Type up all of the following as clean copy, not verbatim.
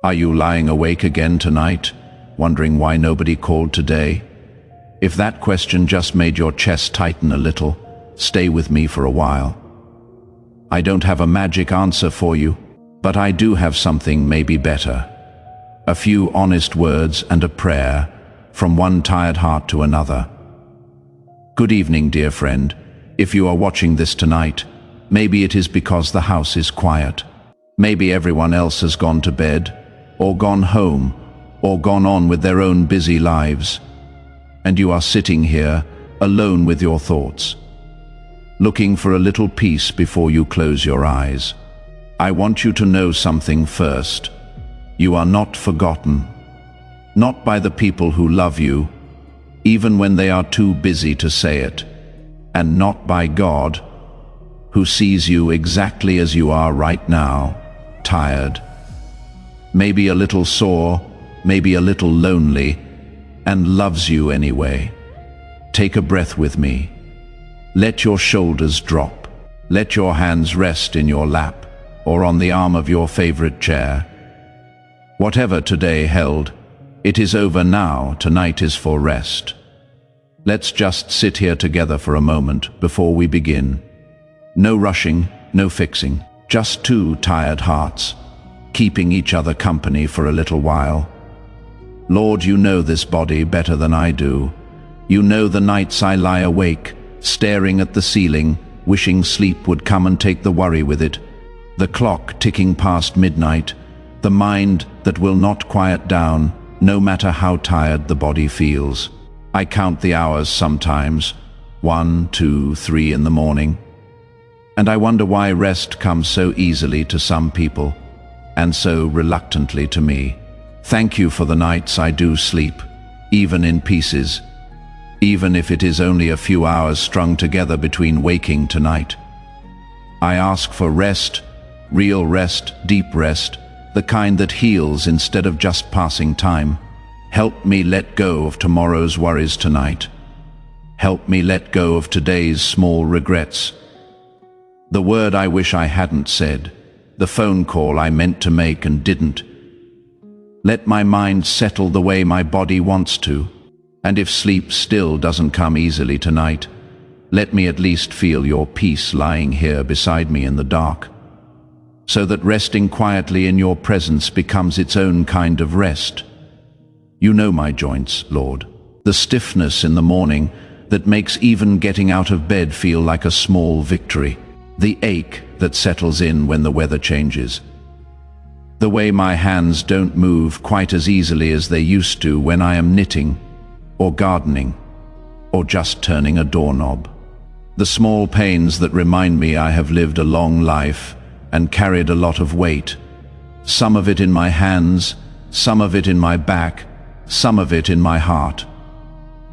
Are you lying awake again tonight, wondering why nobody called today? If that question just made your chest tighten a little, stay with me for a while. I don't have a magic answer for you, but I do have something maybe better. A few honest words and a prayer from one tired heart to another. Good evening, dear friend. If you are watching this tonight, maybe it is because the house is quiet. Maybe everyone else has gone to bed, or gone home, or gone on with their own busy lives. And you are sitting here, alone with your thoughts, looking for a little peace before you close your eyes. I want you to know something first. You are not forgotten. Not by the people who love you, even when they are too busy to say it. And not by God, who sees you exactly as you are right now, tired. Maybe a little sore, maybe a little lonely, and loves you anyway. Take a breath with me. Let your shoulders drop. Let your hands rest in your lap or on the arm of your favorite chair. Whatever today held, it is over now. Tonight is for rest. Let's just sit here together for a moment before we begin. No rushing, no fixing, just two tired hearts, keeping each other company for a little while. Lord, you know this body better than I do. You know the nights I lie awake, staring at the ceiling, wishing sleep would come and take the worry with it. The clock ticking past midnight, the mind that will not quiet down, no matter how tired the body feels. I count the hours sometimes, 1, 2, 3 in the morning. And I wonder why rest comes so easily to some people, and so reluctantly to me. Thank you for the nights I do sleep, even in pieces, even if it is only a few hours strung together between waking tonight. I ask for rest, real rest, deep rest, the kind that heals instead of just passing time. Help me let go of tomorrow's worries tonight. Help me let go of today's small regrets. The word I wish I hadn't said, the phone call I meant to make and didn't. Let my mind settle the way my body wants to, and if sleep still doesn't come easily tonight, let me at least feel your peace lying here beside me in the dark, so that resting quietly in your presence becomes its own kind of rest. You know my joints, Lord, the stiffness in the morning that makes even getting out of bed feel like a small victory, the ache that settles in when the weather changes, the way my hands don't move quite as easily as they used to when I am knitting, or gardening, or just turning a doorknob. The small pains that remind me I have lived a long life and carried a lot of weight, some of it in my hands, some of it in my back, some of it in my heart.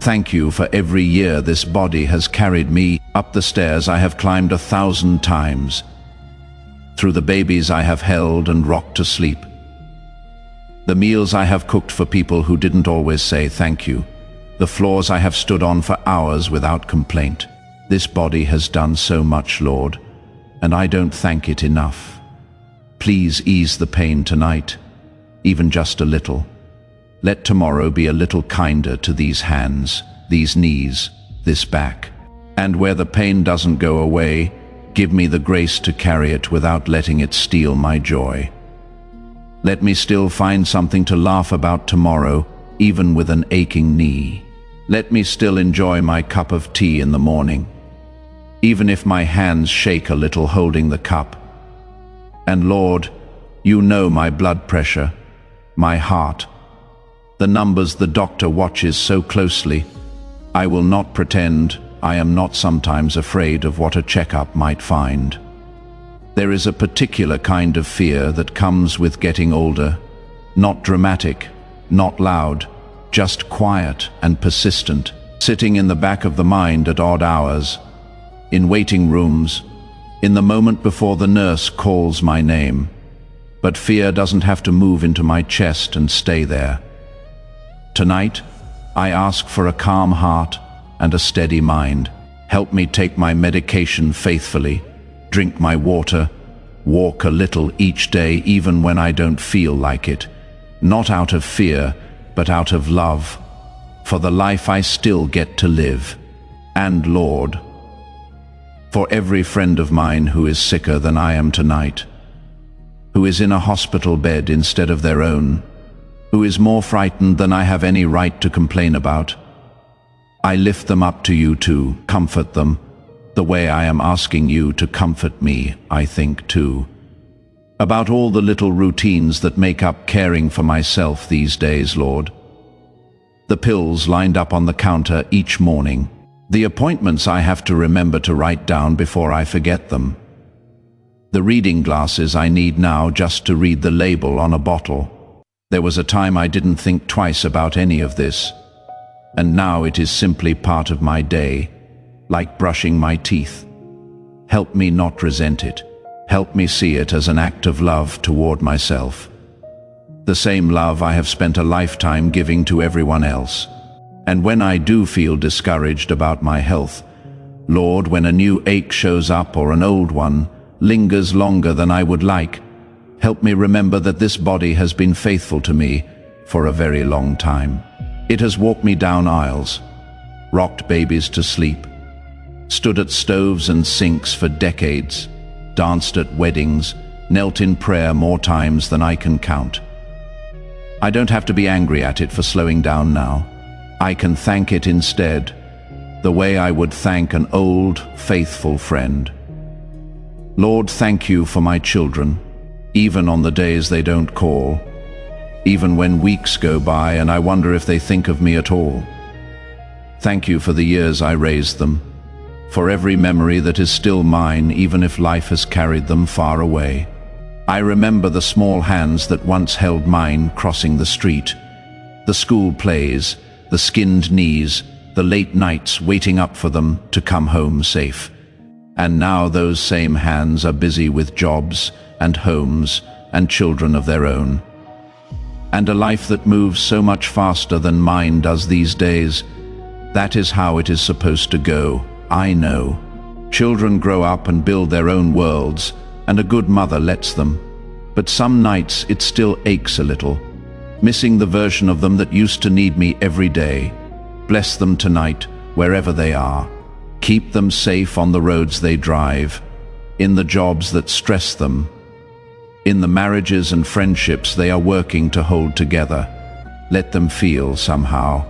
Thank you for every year this body has carried me up the stairs I have climbed 1,000 times, through the babies I have held and rocked to sleep, the meals I have cooked for people who didn't always say thank you, the floors I have stood on for hours without complaint. This body has done so much, Lord, and I don't thank it enough. Please ease the pain tonight, even just a little. Let tomorrow be a little kinder to these hands, these knees, this back. And where the pain doesn't go away, give me the grace to carry it without letting it steal my joy. Let me still find something to laugh about tomorrow, even with an aching knee. Let me still enjoy my cup of tea in the morning, even if my hands shake a little holding the cup. And Lord, you know my blood pressure, my heart, the numbers the doctor watches so closely. I will not pretend I am not sometimes afraid of what a checkup might find. There is a particular kind of fear that comes with getting older, not dramatic, not loud, just quiet and persistent, sitting in the back of the mind at odd hours, in waiting rooms, in the moment before the nurse calls my name. But fear doesn't have to move into my chest and stay there. Tonight, I ask for a calm heart and a steady mind. Help me take my medication faithfully, drink my water, walk a little each day even when I don't feel like it, not out of fear, but out of love, for the life I still get to live. And Lord, for every friend of mine who is sicker than I am tonight, who is in a hospital bed instead of their own, who is more frightened than I have any right to complain about, I lift them up to you to comfort them, the way I am asking you to comfort me, I think too. About all the little routines that make up caring for myself these days, Lord. The pills lined up on the counter each morning, the appointments I have to remember to write down before I forget them, the reading glasses I need now just to read the label on a bottle. There was a time I didn't think twice about any of this, and now it is simply part of my day, like brushing my teeth. Help me not resent it. Help me see it as an act of love toward myself. The same love I have spent a lifetime giving to everyone else. And when I do feel discouraged about my health, Lord, when a new ache shows up or an old one lingers longer than I would like, help me remember that this body has been faithful to me for a very long time. It has walked me down aisles, rocked babies to sleep, stood at stoves and sinks for decades, danced at weddings, knelt in prayer more times than I can count. I don't have to be angry at it for slowing down now. I can thank it instead, the way I would thank an old, faithful friend. Lord, thank you for my children, even on the days they don't call, even when weeks go by and I wonder if they think of me at all. Thank you for the years I raised them, for every memory that is still mine even if life has carried them far away. I remember the small hands that once held mine crossing the street, the school plays, the skinned knees, the late nights waiting up for them to come home safe. And now those same hands are busy with jobs and homes and children of their own. And a life that moves so much faster than mine does these days. That is how it is supposed to go, I know. Children grow up and build their own worlds, and a good mother lets them. But some nights it still aches a little, missing the version of them that used to need me every day. Bless them tonight, wherever they are. Keep them safe on the roads they drive, in the jobs that stress them, in the marriages and friendships they are working to hold together. Let them feel, somehow,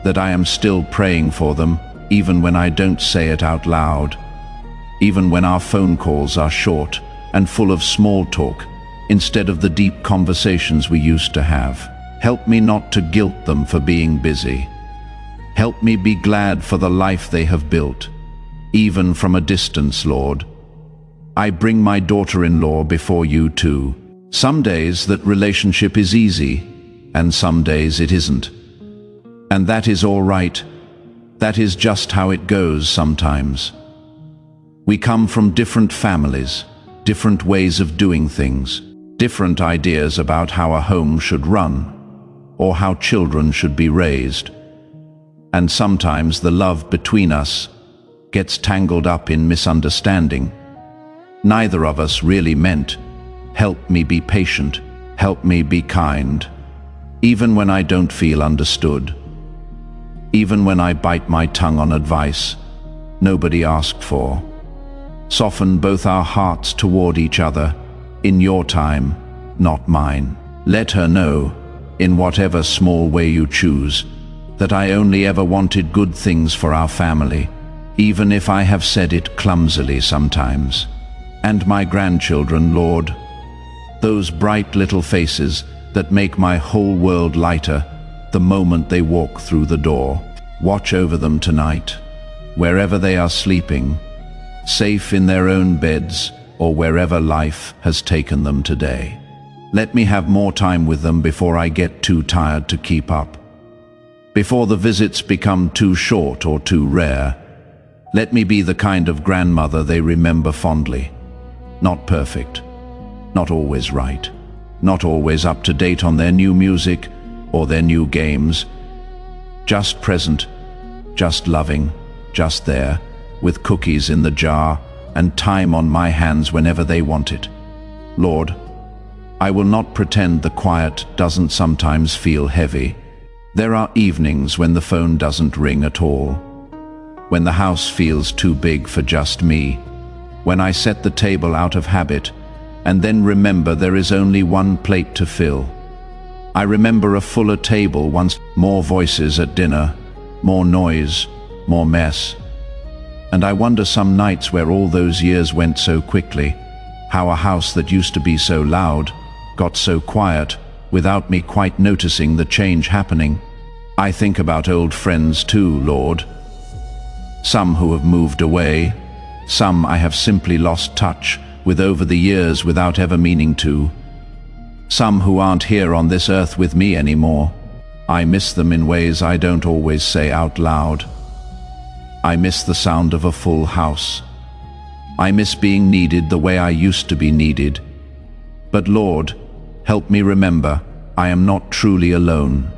that I am still praying for them, even when I don't say it out loud, even when our phone calls are short and full of small talk, instead of the deep conversations we used to have. Help me not to guilt them for being busy. Help me be glad for the life they have built, even from a distance, Lord. I bring my daughter-in-law before you too. Some days that relationship is easy, and some days it isn't. And that is all right. That is just how it goes sometimes. We come from different families, different ways of doing things, different ideas about how a home should run, or how children should be raised. And sometimes the love between us gets tangled up in misunderstanding. Neither of us really meant, help me be patient, help me be kind, even when I don't feel understood. Even when I bite my tongue on advice nobody asked for. Soften both our hearts toward each other, in your time, not mine. Let her know, in whatever small way you choose, that I only ever wanted good things for our family, even if I have said it clumsily sometimes. And my grandchildren, Lord, those bright little faces that make my whole world lighter the moment they walk through the door. Watch over them tonight, wherever they are sleeping, safe in their own beds or wherever life has taken them today. Let me have more time with them before I get too tired to keep up. Before the visits become too short or too rare, let me be the kind of grandmother they remember fondly. Not perfect, not always right, not always up to date on their new music or their new games. Just present, just loving, just there, with cookies in the jar and time on my hands whenever they want it. Lord, I will not pretend the quiet doesn't sometimes feel heavy. There are evenings when the phone doesn't ring at all, when the house feels too big for just me, when I set the table out of habit and then remember there is only one plate to fill. I remember a fuller table once, more voices at dinner, more noise, more mess. And I wonder some nights where all those years went so quickly, how a house that used to be so loud got so quiet without me quite noticing the change happening. I think about old friends too, Lord. Some who have moved away, some I have simply lost touch with over the years without ever meaning to. Some who aren't here on this earth with me anymore. I miss them in ways I don't always say out loud. I miss the sound of a full house. I miss being needed the way I used to be needed. But Lord, help me remember, I am not truly alone.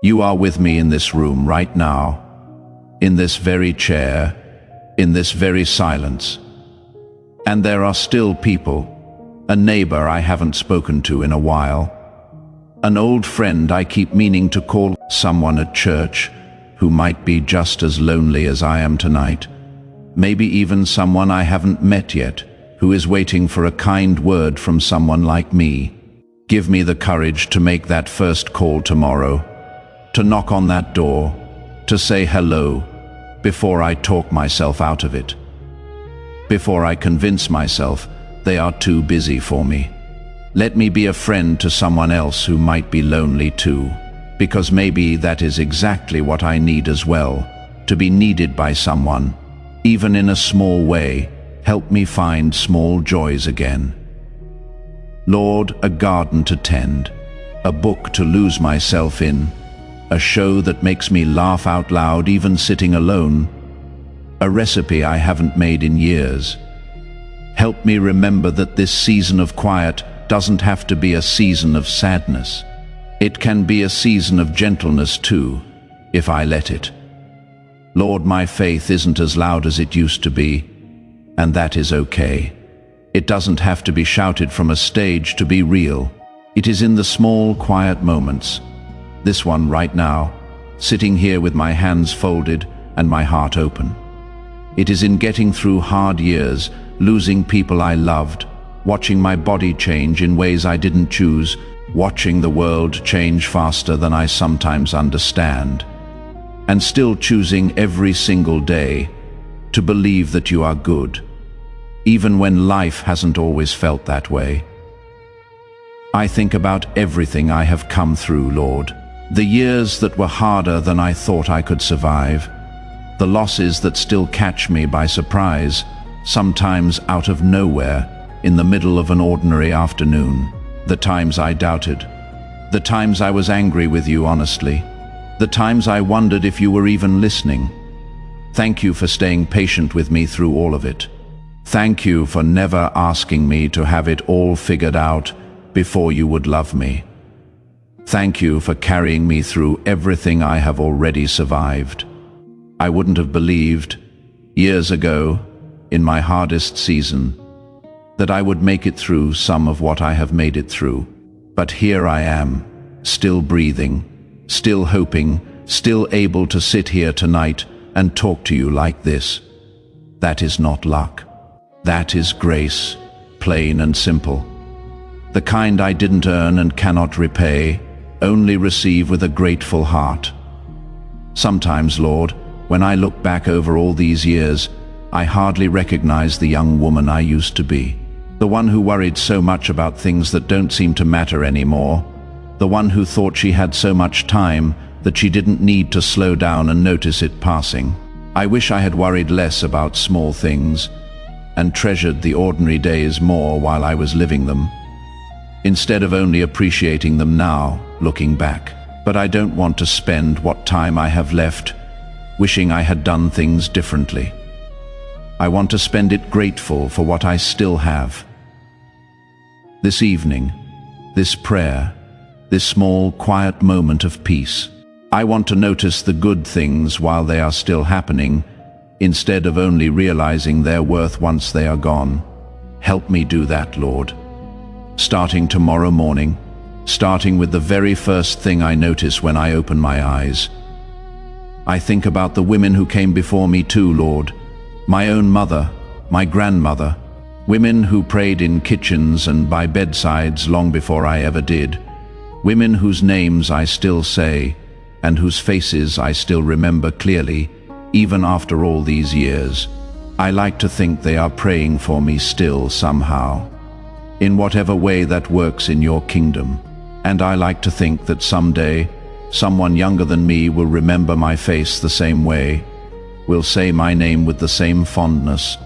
You are with me in this room right now, in this very chair, in this very silence. And there are still people, a neighbor I haven't spoken to in a while, an old friend I keep meaning to call, someone at church who might be just as lonely as I am tonight, maybe even someone I haven't met yet, who is waiting for a kind word from someone like me. Give me the courage to make that first call tomorrow, to knock on that door, to say hello, before I talk myself out of it, before I convince myself they are too busy for me. Let me be a friend to someone else who might be lonely too, because maybe that is exactly what I need as well, to be needed by someone, even in a small way. Help me find small joys again. Lord, a garden to tend, a book to lose myself in, a show that makes me laugh out loud even sitting alone, a recipe I haven't made in years. Help me remember that this season of quiet doesn't have to be a season of sadness. It can be a season of gentleness too, if I let it. Lord, my faith isn't as loud as it used to be, and that is okay. It doesn't have to be shouted from a stage to be real. It is in the small, quiet moments. This one right now, sitting here with my hands folded and my heart open. It is in getting through hard years, losing people I loved, watching my body change in ways I didn't choose, watching the world change faster than I sometimes understand, and still choosing every single day to believe that you are good, even when life hasn't always felt that way. I think about everything I have come through, Lord. The years that were harder than I thought I could survive. The losses that still catch me by surprise, sometimes out of nowhere, in the middle of an ordinary afternoon. The times I doubted. The times I was angry with you honestly. The times I wondered if you were even listening. Thank you for staying patient with me through all of it. Thank you for never asking me to have it all figured out before you would love me. Thank you for carrying me through everything I have already survived. I wouldn't have believed, years ago, in my hardest season, that I would make it through some of what I have made it through. But here I am, still breathing, still hoping, still able to sit here tonight and talk to you like this. That is not luck. That is grace, plain and simple. The kind I didn't earn and cannot repay, only receive with a grateful heart. Sometimes, Lord, when I look back over all these years, I hardly recognize the young woman I used to be. The one who worried so much about things that don't seem to matter anymore. The one who thought she had so much time that she didn't need to slow down and notice it passing. I wish I had worried less about small things and treasured the ordinary days more while I was living them, instead of only appreciating them now, looking back. But I don't want to spend what time I have left wishing I had done things differently. I want to spend it grateful for what I still have. This evening, this prayer, this small, quiet moment of peace, I want to notice the good things while they are still happening, instead of only realizing their worth once they are gone. Help me do that, Lord. starting tomorrow morning, starting with the very first thing I notice when I open my eyes. I think about the women who came before me too, Lord, my own mother, my grandmother, women who prayed in kitchens and by bedsides long before I ever did, women whose names I still say and whose faces I still remember clearly, even after all these years. I like to think they are praying for me still somehow, in whatever way that works in your kingdom. And I like to think that someday, someone younger than me will remember my face the same way, will say my name with the same fondness,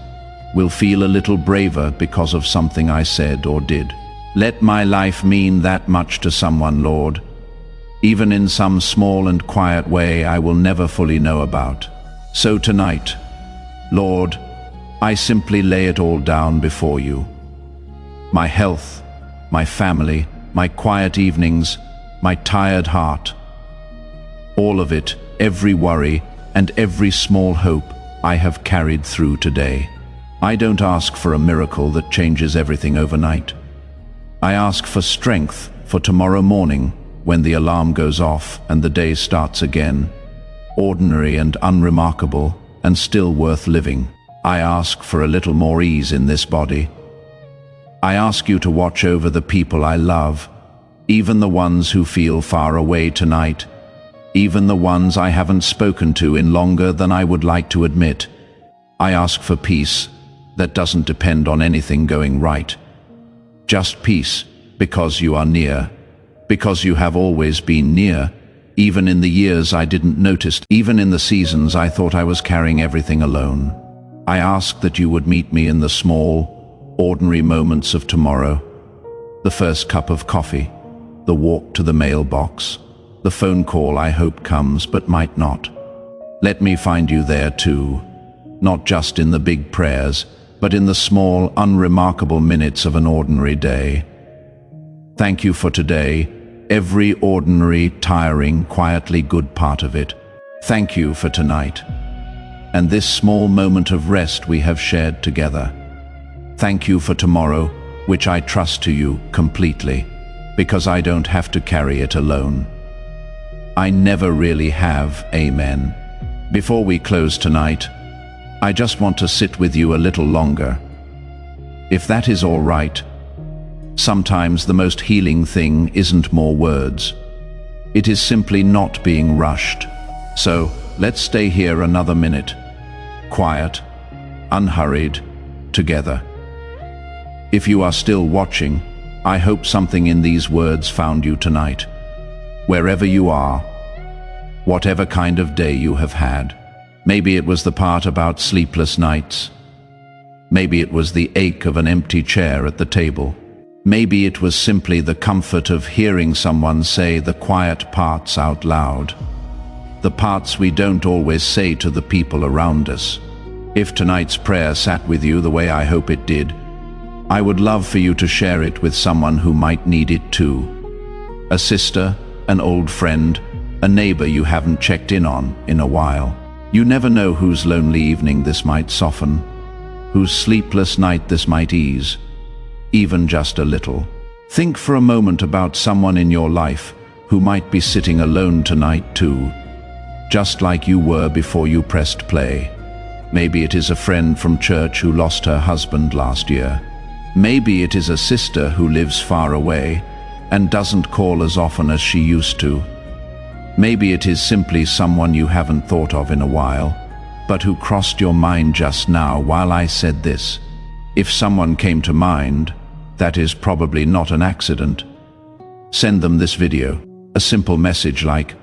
will feel a little braver because of something I said or did. Let my life mean that much to someone, Lord, even in some small and quiet way I will never fully know about. So tonight, Lord, I simply lay it all down before you. My health, my family, my quiet evenings, my tired heart. All of it, every worry and every small hope I have carried through today. I don't ask for a miracle that changes everything overnight. I ask for strength for tomorrow morning when the alarm goes off and the day starts again, ordinary and unremarkable and still worth living. I ask for a little more ease in this body. I ask you to watch over the people I love, even the ones who feel far away tonight, even the ones I haven't spoken to in longer than I would like to admit. I ask for peace that doesn't depend on anything going right. Just peace because you are near, because you have always been near, even in the years I didn't notice, even in the seasons I thought I was carrying everything alone. I ask that you would meet me in the small, ordinary moments of tomorrow. The first cup of coffee, the walk to the mailbox, the phone call I hope comes but might not. Let me find you there too, not just in the big prayers, but in the small, unremarkable minutes of an ordinary day. Thank you for today, every ordinary, tiring, quietly good part of it. Thank you for tonight, and this small moment of rest we have shared together. Thank you for tomorrow, which I trust to you completely, because I don't have to carry it alone. I never really have, amen. Before we close tonight, I just want to sit with you a little longer. If that is all right. Sometimes the most healing thing isn't more words. It is simply not being rushed. So, let's stay here another minute. Quiet, unhurried, together. If you are still watching, I hope something in these words found you tonight. Wherever you are, whatever kind of day you have had. Maybe it was the part about sleepless nights. Maybe it was the ache of an empty chair at the table. Maybe it was simply the comfort of hearing someone say the quiet parts out loud. The parts we don't always say to the people around us. If tonight's prayer sat with you the way I hope it did, I would love for you to share it with someone who might need it too. A sister, an old friend, a neighbor you haven't checked in on in a while. You never know whose lonely evening this might soften, whose sleepless night this might ease, even just a little. Think for a moment about someone in your life who might be sitting alone tonight too, just like you were before you pressed play. Maybe it is a friend from church who lost her husband last year. Maybe it is a sister who lives far away and doesn't call as often as she used to. Maybe it is simply someone you haven't thought of in a while, but who crossed your mind just now while I said this. If someone came to mind, that is probably not an accident. Send them this video. A simple message like,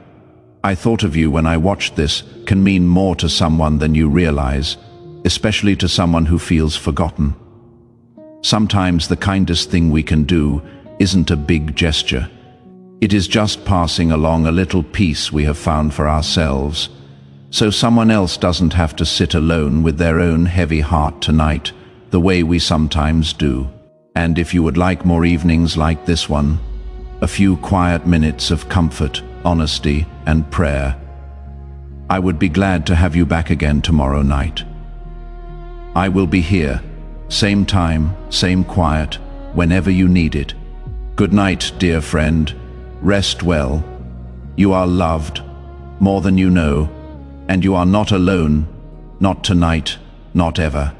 "I thought of you when I watched this," can mean more to someone than you realize, especially to someone who feels forgotten. Sometimes the kindest thing we can do isn't a big gesture. It is just passing along a little peace we have found for ourselves, so someone else doesn't have to sit alone with their own heavy heart tonight, the way we sometimes do. And if you would like more evenings like this one, a few quiet minutes of comfort, honesty, and prayer, I would be glad to have you back again tomorrow night. I will be here, same time, same quiet, whenever you need it. Good night, dear friend. Rest well. You are loved, more than you know, and you are not alone, not tonight, not ever.